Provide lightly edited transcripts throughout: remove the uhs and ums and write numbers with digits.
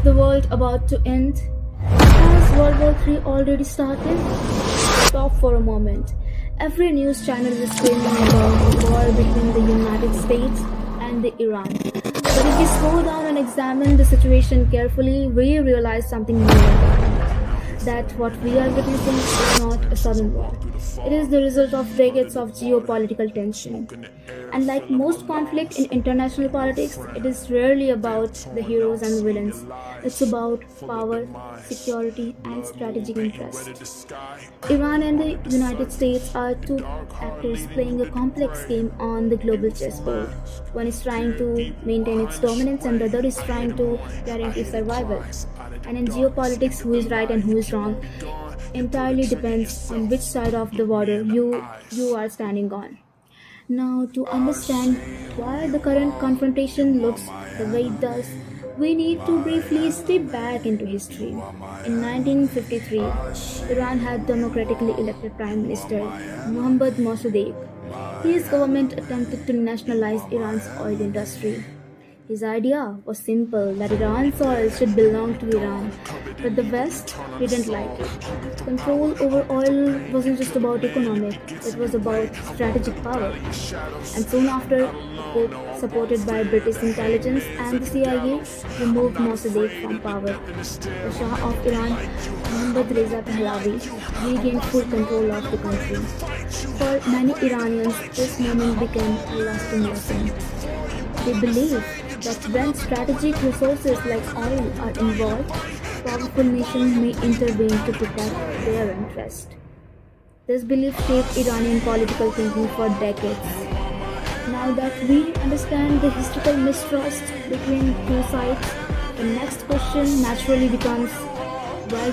the world about to end? Has World War III already started? Stop for a moment. Every news channel is screaming about the war between the United States and the Iran. But if we slow down and examine the situation carefully, we realize something more important. That what we are witnessing is not a sudden war. It is the result of decades of geopolitical tension. And like most conflict in international politics, it is rarely about the heroes and villains. It's about power, security, and strategic interest. Iran and the United States are two actors playing a complex game on the global chessboard. One is trying to maintain its dominance, and the other is trying to guarantee survival. And in geopolitics, who is right and who is wrong entirely depends on which side of the border you are standing on. Now, to understand why the current confrontation looks the way it does, we need to briefly step back into history. In 1953, Iran had democratically elected Prime Minister Mohammad Mossadegh. His government attempted to nationalize Iran's oil industry. His idea was simple, that Iran's oil should belong to Iran, but the West didn't like it. Control over oil wasn't just about economic, it was about strategic power. And soon after, Pope, supported by British intelligence and the CIA, removed Mossadegh from power. The Shah of Iran, Mohammad Reza Pahlavi, regained full control of the country. For many Iranians, this moment became a lasting lesson. They believe that when strategic resources like oil are involved, powerful nations may intervene to protect their interest. This belief shaped Iranian political thinking for decades. Now that we understand the historical mistrust between two sides, the next question naturally becomes what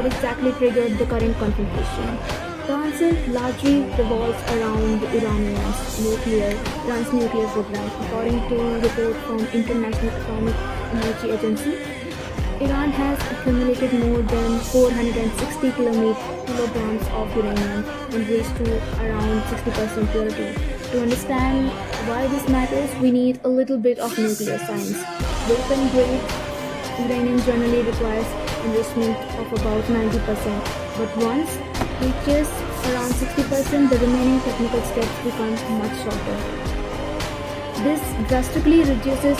exactly triggered the current confrontation? The answer largely revolves around Iran's nuclear program. According to a report from International Atomic Energy Agency, Iran has accumulated more than 460 kilograms of uranium and reached to around 60% purity. To understand why this matters, we need a little bit of nuclear science. Weapon-grade uranium generally requires enrichment of about 90%, but once reaches around 60%, the remaining technical steps become much shorter. This drastically reduces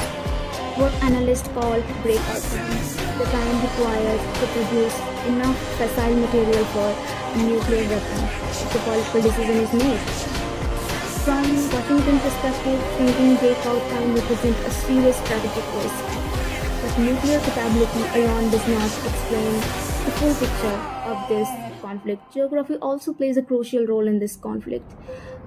what analysts call breakout time, the time required to produce enough fissile material for a nuclear weapon if the political decision is made. From Washington perspective, shrinking breakout time represents a serious strategic risk. But nuclear capability alone does not explain the full picture of this conflict. Geography also plays a crucial role in this conflict.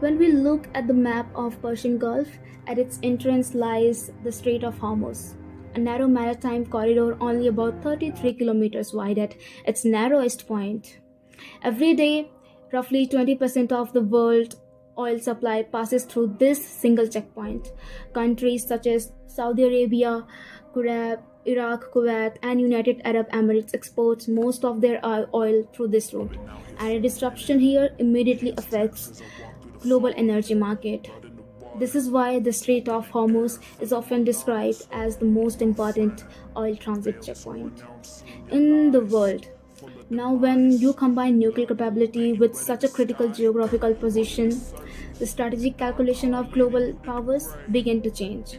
When we look at the map of Persian Gulf, at its entrance lies the Strait of Hormuz, a narrow maritime corridor only about 33 kilometers wide at its narrowest point. Every day, roughly 20% of the world oil supply passes through this single checkpoint. Countries such as Saudi Arabia, Iraq, Kuwait, and United Arab Emirates exports most of their oil through this route, and a disruption here immediately affects global energy market. This is why the Strait of Hormuz is often described as the most important oil transit checkpoint in the world. Now, when you combine nuclear capability with such a critical geographical position, the strategic calculation of global powers begin to change.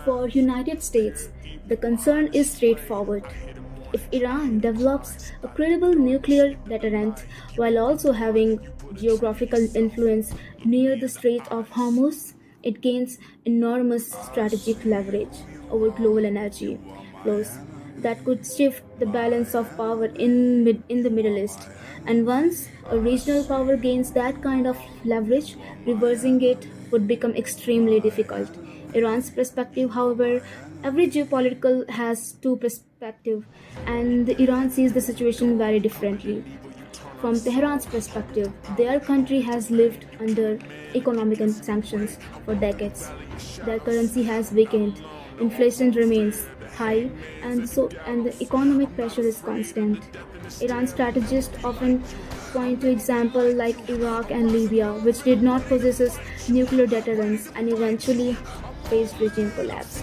For United States, the concern is straightforward. If Iran develops a credible nuclear deterrent while also having geographical influence near the Strait of Hormuz, it gains enormous strategic leverage over global energy flows that could shift the balance of power in the Middle East. And once a regional power gains that kind of leverage, reversing it would become extremely difficult. Iran's perspective, however, every geopolitical has two perspectives, and Iran sees the situation very differently. From Tehran's perspective, their country has lived under economic sanctions for decades. Their currency has weakened, inflation remains high, and the economic pressure is constant. Iran strategists often point to examples like Iraq and Libya, which did not possess nuclear deterrence and eventually faced regime collapse.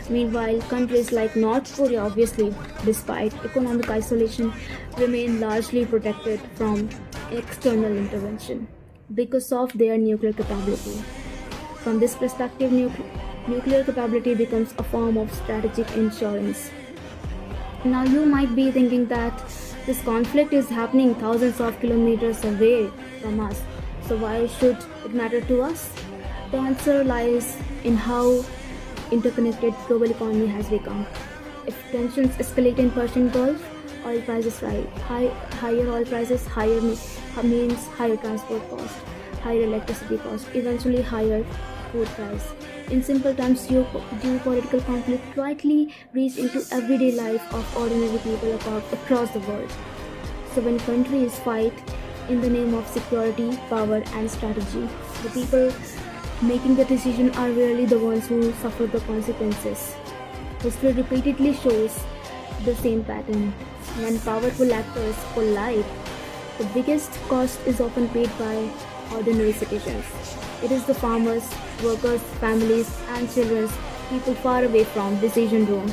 Meanwhile, countries like North Korea, obviously, despite economic isolation, remain largely protected from external intervention because of their nuclear capability. From this perspective, nuclear capability becomes a form of strategic insurance. Now, you might be thinking that this conflict is happening thousands of kilometers away from us, so why should it matter to us? The answer lies in how interconnected global economy has become. If tensions escalate in Persian Gulf, oil prices rise. Higher oil prices means higher transport cost, higher electricity cost, eventually higher food price. In simple terms, geopolitical conflict quietly reach into everyday life of ordinary people across the world. So when countries fight in the name of security, power, and strategy, the people making the decision are really the ones who suffer the consequences. History repeatedly shows the same pattern. When powerful actors collide, the biggest cost is often paid by ordinary citizens. It is the farmers, workers, families, and children, people far away from decision room,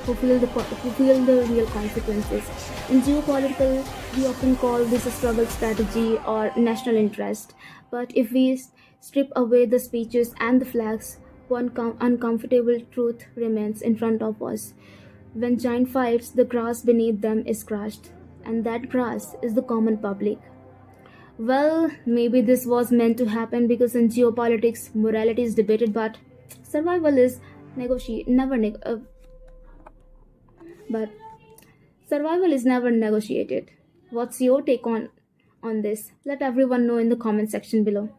who feel the real consequences. In geopolitical, we often call this a struggle strategy or national interest. But if we strip away the speeches and the flags, one uncomfortable truth remains in front of us. When giant fights, the grass beneath them is crushed, and that grass is the common public. Well, maybe this was meant to happen because in geopolitics, morality is debated, but survival is never but survival is never negotiated. What's your take on this? Let everyone know in the comment section below.